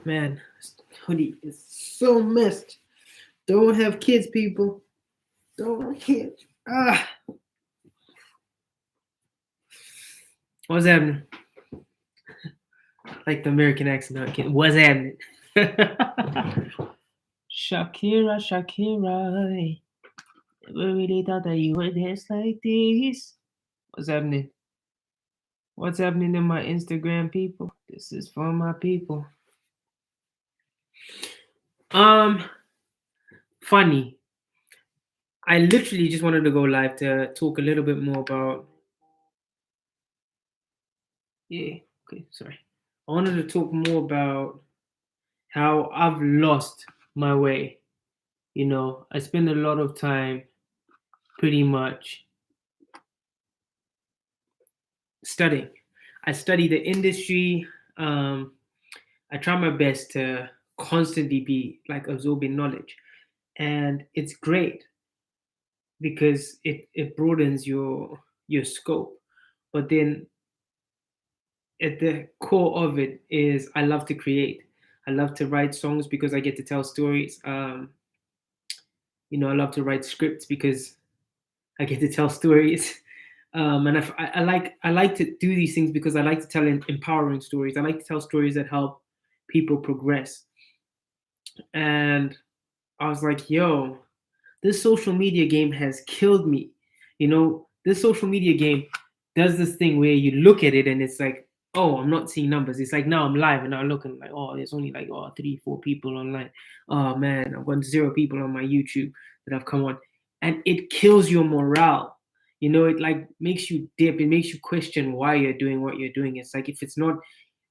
Man, this hoodie is so messed. Don't have kids, people. Don't have kids. What's happening? Like the American accent, not kidding. What's happening? Shakira, Shakira. Never really thought that you would dance like this. What's happening? What's happening in my Instagram, people? This is for my people. Funny. I literally just wanted to go live to talk a little bit more about. Yeah, okay, sorry. I wanted to talk more about how I've lost my way. You know, I spend a lot of time pretty much studying. I study the industry. I try my best to constantly be like absorbing knowledge. And it's great because it broadens your scope. But then at the core of it is I love to create. I love to write songs because I get to tell stories. I love to write scripts because I get to tell stories. And I like to do these things because I like to tell empowering stories. I like to tell stories that help people progress. And I was like, yo, this social media game has killed me. This social media game does this thing where you look at it and it's like, oh, I'm not seeing numbers. It's like now I'm live and I'm looking like, oh, there's only like, oh, 3, 4 people online. Oh man, I've got 0 people on my YouTube that have come on. And it kills your morale. It like makes you dip. It makes you question why you're doing what you're doing. It's like if it's not,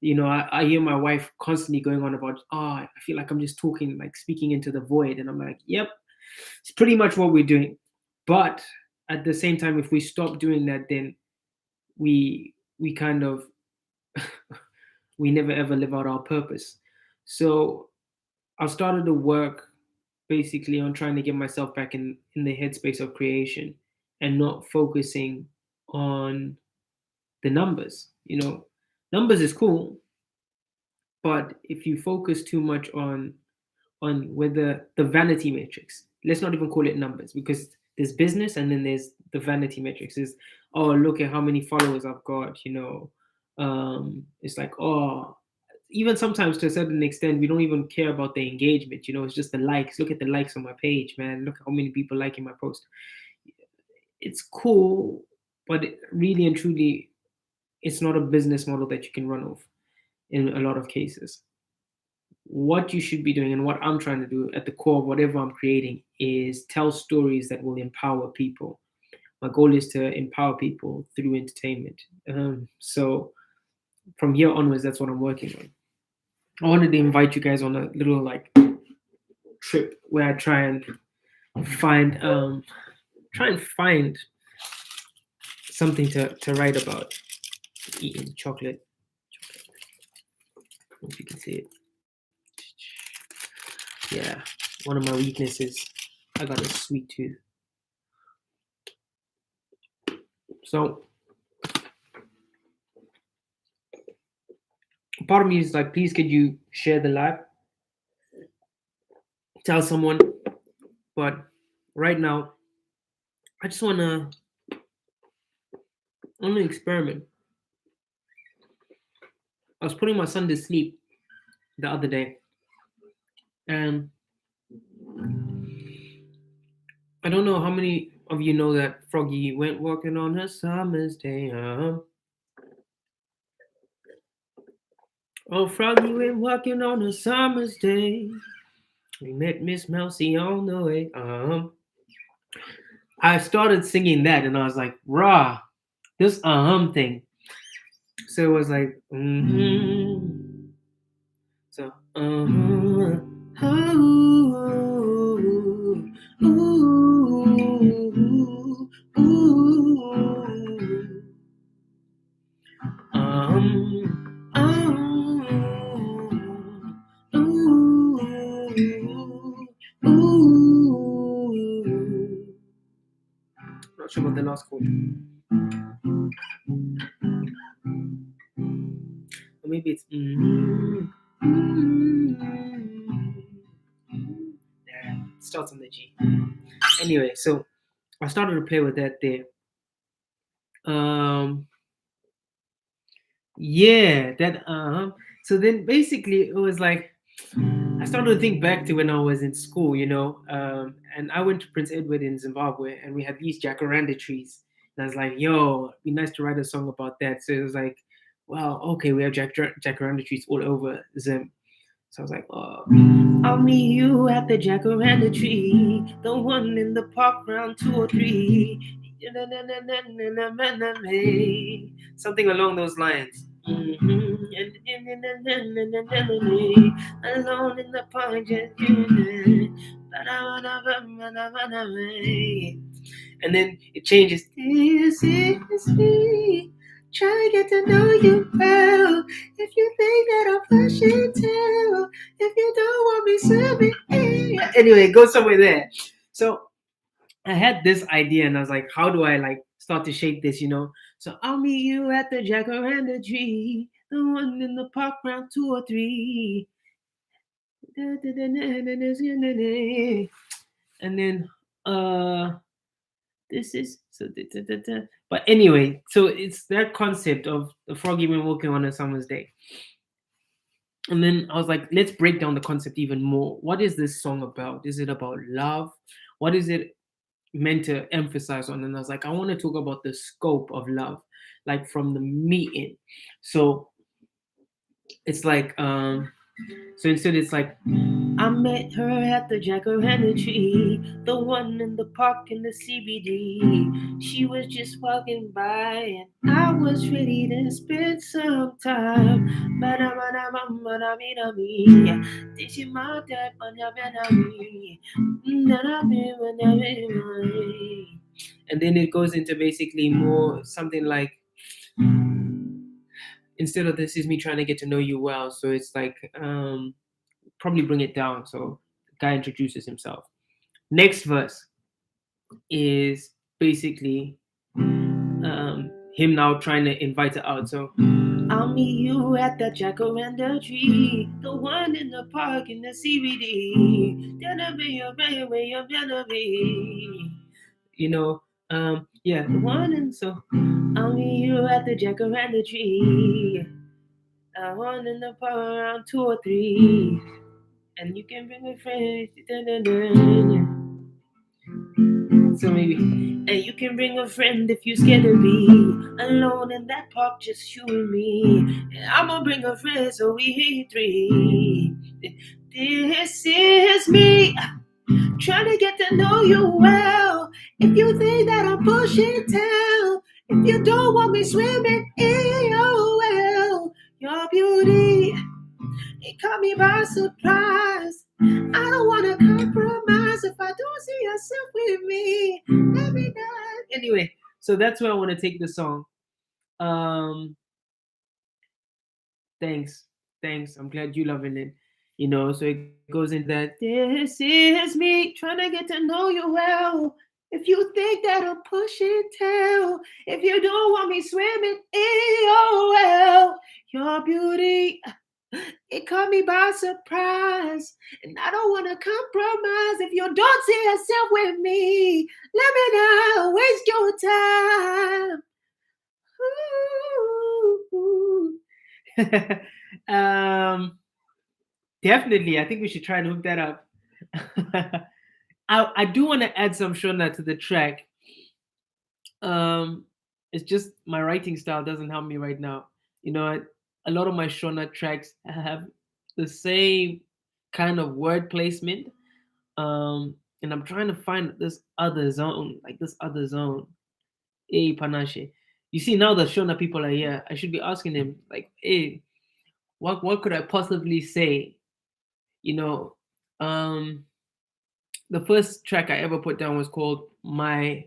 I hear my wife constantly going on about, oh, I feel like I'm just talking, like speaking into the void. And I'm like, yep, it's pretty much what we're doing. But at the same time, if we stop doing that, then we kind of we never ever live out our purpose. So I started to work basically on trying to get myself back in the headspace of creation and not focusing on the numbers. Numbers is cool, but if you focus too much on whether the vanity metrics, let's not even call it numbers, because there's business and then there's the vanity metrics is, oh, look at how many followers I've got. It's like, oh, even sometimes to a certain extent we don't even care about the engagement. It's just the likes. Look at the likes on my page, man. Look how many people liking my post. It's cool, but really and truly it's not a business model that you can run off in a lot of cases. What you should be doing and what I'm trying to do at the core of whatever I'm creating is tell stories that will empower people. My goal is to empower people through entertainment. So from here onwards, that's what I'm working on. I wanted to invite you guys on a little like trip where I find try and find something to write about. Eating chocolate. I don't know if you can see it. Yeah, one of my weaknesses. I got a sweet tooth. So part of me is like, please could you share the live? Tell someone. But right now, I just wanna only experiment. I was putting my son to sleep the other day, and I don't know how many of you know that Froggy went walking on a summer's day. Oh, Froggy went walking on a summer's day. We met Miss Mousy on the way. I started singing that, and I was like, "Rah, this thing." So it was like, so not sure about the last chord. maybe it's there. It starts on the G. Anyway, so I started to play with that there. Um, yeah, that So then basically it was like I started to think back to when I was in school, and I went to Prince Edward in Zimbabwe, and we had these jacaranda trees. And I was like, yo, it'd be nice to write a song about that. So it was like, well, okay, we have jacaranda trees all over Zim. So I was like, oh, I'll meet you at the jacaranda tree, the one in the park round 2 or 3. Something along those lines. Alone in the park, and then it changes. This is me. Try to get to know you well. If you think that I'll push it tell. If you don't want me, swimming. Anyway, it goes somewhere there. So I had this idea, and I was like, how do I like start to shape this? So I'll meet you at the jacaranda tree, the one in the park round 2 or 3. And then this is so but anyway, so it's that concept of the frog even walking on a summer's day. And then I was like, let's break down the concept even more. What is this song about? Is it about love? What is it meant to emphasize on? And I was like, I want to talk about the scope of love, like from the meeting. So it's like so instead it's like, I met her at the jacaranda tree, the one in the park in the CBD. She was just walking by and I was ready to spend some time. This is my type, and then it goes into basically more something like, instead of this is me trying to get to know you well. So it's like probably bring it down. So the guy introduces himself. Next verse is basically him now trying to invite her out. So I'll meet you at the jacaranda tree, the one in the park in the CBD. You know, yeah, the one and so I'll meet you at the jacaranda tree, the one in the park around 2 or 3. And you can bring a friend. So maybe, and you can bring a friend if you're scared to be alone in that park, just you and me. And I'ma bring a friend, so we 3. This is me, trying to get to know you well. If you think that I'm pushing, tell. If you don't want me swimming in your well, your beauty, it caught me by surprise. I don't want to compromise. If I don't see yourself with me, let me die. Anyway, so that's where I want to take the song. Thanks. I'm glad you loving it. So it goes into that. This is me trying to get to know you well. If you think that I'm pushing, tell. If you don't want me swimming in your well, your beauty, it caught me by surprise, and I don't want to compromise. If you don't see yourself with me, let me not waste your time. Definitely, I think we should try and hook that up. I do want to add some Shona to the track. It's just my writing style doesn't help me right now. A lot of my Shona tracks have the same kind of word placement. And I'm trying to find this other zone, like this other zone. Hey, Panache. You see, now the Shona people are here. I should be asking them, like, hey, what could I possibly say? You know, the first track I ever put down was called My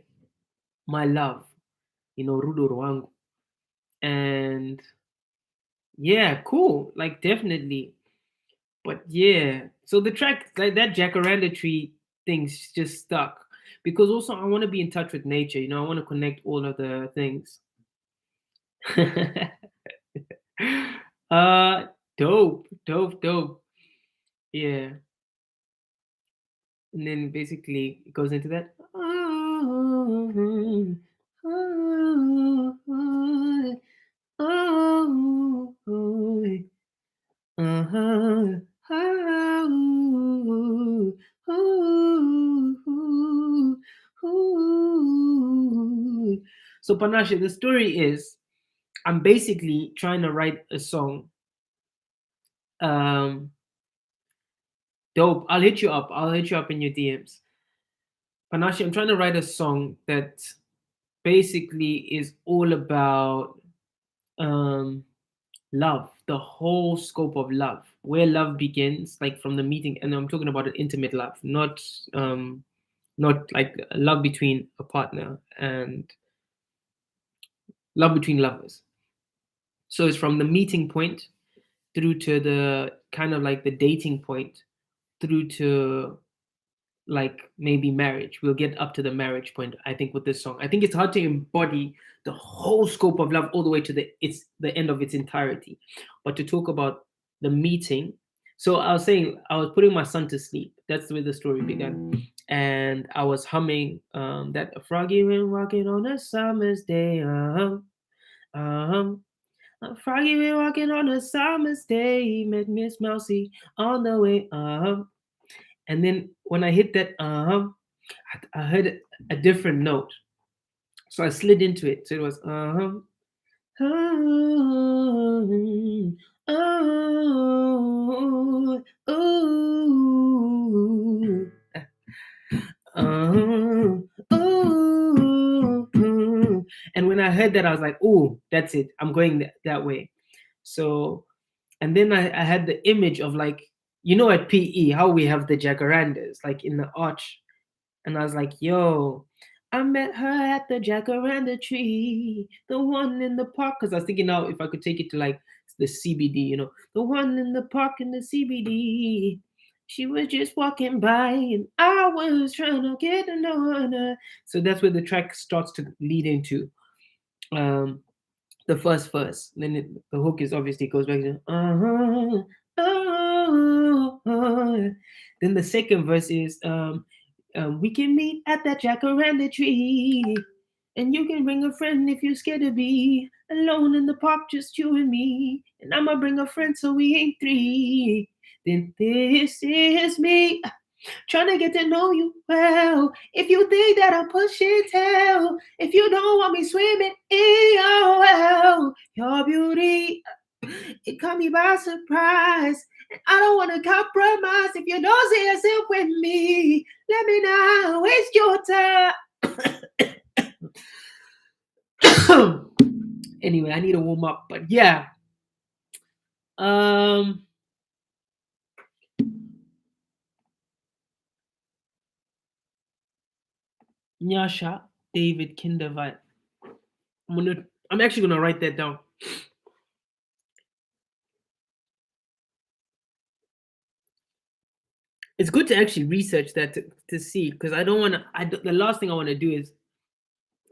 Love, Rudo Rwangu. And yeah, cool. Like definitely. But yeah. So the track, like that jacaranda tree thing's just stuck. Because also I want to be in touch with nature, I want to connect all of the things. Uh, dope. Yeah, and then basically it goes into that. Uh-huh. Ooh, ooh, ooh. So Panashe, the story is I'm basically trying to write a song. Um, dope. I'll hit you up. I'll hit you up in your DMs. Panashe, I'm trying to write a song that basically is all about um love, the whole scope of love, where love begins, like from the meeting, and I'm talking about an intimate love, not like love between a partner and love between lovers. So it's from the meeting point through to the kind of like the dating point through to like maybe marriage. We'll get up to the marriage point, I think, with this song. I think it's hard to embody the whole scope of love all the way to the end of its entirety. But to talk about the meeting, so I was saying I was putting my son to sleep. That's the way the story began. And I was humming that a froggy went walking on a summer's day. A froggy went walking on a summer's day. Met Miss Mousy on the way. And then when I hit that I heard a different note. So I slid into it. So it was oh, oh, oh, oh, oh. And when I heard that, I was like, oh, that's it. I'm going that way. So, and then I had the image of like, at PE, how we have the jacarandas, like in the arch. And I was like, yo, I met her at the jacaranda tree, the one in the park. Because I was thinking now if I could take it to like the CBD, the one in the park in the CBD. She was just walking by and I was trying to get to know her. So that's where the track starts to lead into um, the first verse. Then the hook is obviously goes back to, then the second verse is, we can meet at that jacaranda tree. And you can bring a friend if you're scared to be alone in the park, just you and me. And I'ma bring a friend so we ain't three. Then this is me trying to get to know you well. If you think that I'm pushing tail, if you don't want me swimming in your well, your beauty, it caught me by surprise. And I don't want to compromise. If you don't see yourself with me, let me not waste your time. Anyway, I need to warm up, but yeah. Um, Nyasha David Kindervite. I'm actually gonna write that down. It's good to actually research that to see, because I don't want to. The last thing I want to do is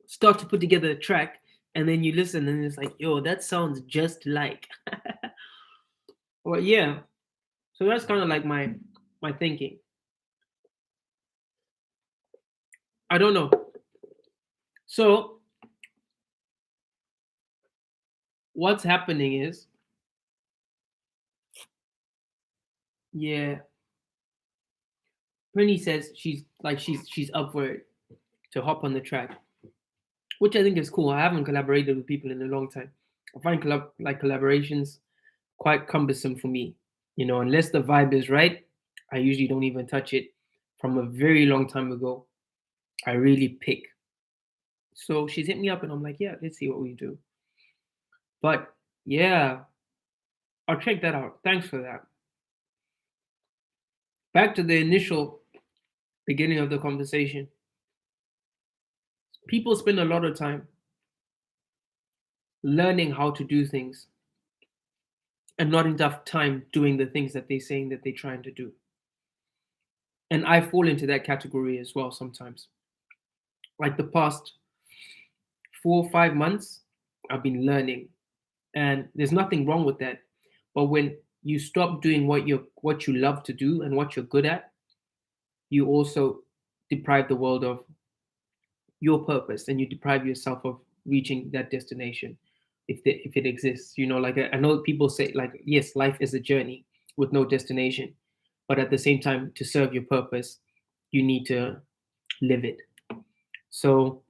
start to put together a track and then you listen and it's like, yo, that sounds just like. Well, yeah. So that's kind of like my thinking. I don't know. So what's happening is, yeah, Prinny says she's up for it to hop on the track, which I think is cool. I haven't collaborated with people in a long time. I find collaborations quite cumbersome for me. Unless the vibe is right, I usually don't even touch it. From a very long time ago, I really pick. So she's hit me up and I'm like, yeah, let's see what we do. But yeah, I'll check that out. Thanks for that. Back to the initial beginning of the conversation. People spend a lot of time learning how to do things and not enough time doing the things that they're saying that they're trying to do. And I fall into that category as well sometimes. Like the past 4 or 5 months, I've been learning, and there's nothing wrong with that. But when you stop doing what you love to do and what you're good at, you also deprive the world of your purpose, and you deprive yourself of reaching that destination, if it exists. Like I know people say, like, yes, life is a journey with no destination, but at the same time, to serve your purpose, you need to live it. So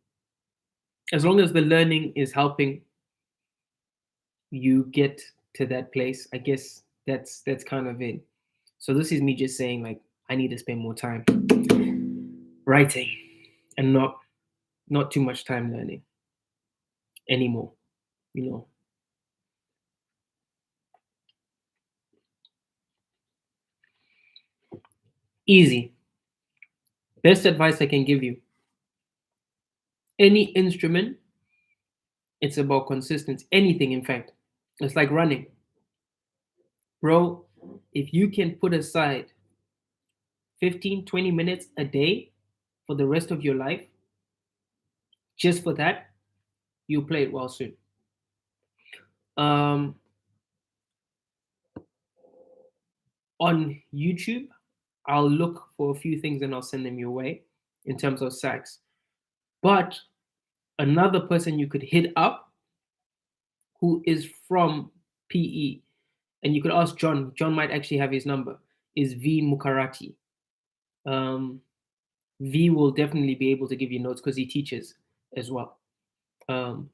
as long as the learning is helping you get to that place, I guess that's kind of it. So this is me just saying, like, I need to spend more time writing and not too much time learning anymore, you know. Easy. Best advice I can give you. Any instrument, it's about consistency. Anything, in fact. It's like running. Bro, if you can put aside 15, 20 minutes a day for the rest of your life, just for that, you'll play it well soon. Um, on YouTube, I'll look for a few things and I'll send them your way in terms of sax. But another person you could hit up who is from PE, and you could ask John. John might actually have his number. Is V Mukarati. Um, V will definitely be able to give you notes because he teaches as well.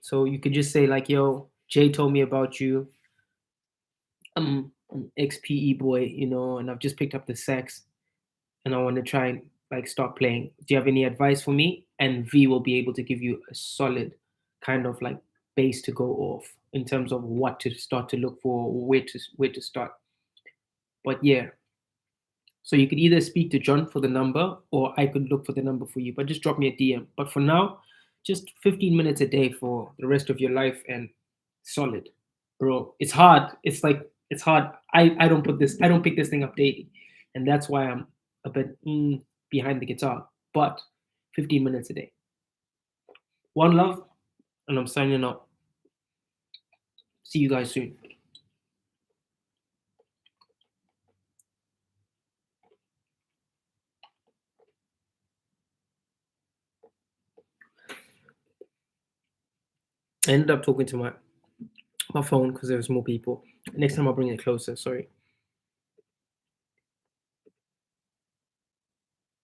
So you could just say, like, "Yo, Jay told me about you. I'm an ex-PE boy, and I've just picked up the sax, and I want to try and, like, start playing. Do you have any advice for me?" And V will be able to give you a solid kind of like base to go off in terms of what to start to look for, where to start. But yeah, so you could either speak to John for the number, or I could look for the number for you. But just drop me a DM. But for now, just 15 minutes a day for the rest of your life, and solid, bro. It's hard. It's hard. I don't put this. I don't pick this thing up daily, and that's why I'm a bit behind the guitar. But 15 minutes a day. One love, and I'm signing out. See you guys soon. I ended up talking to my phone because there was more people. Next time I'll bring it closer. Sorry.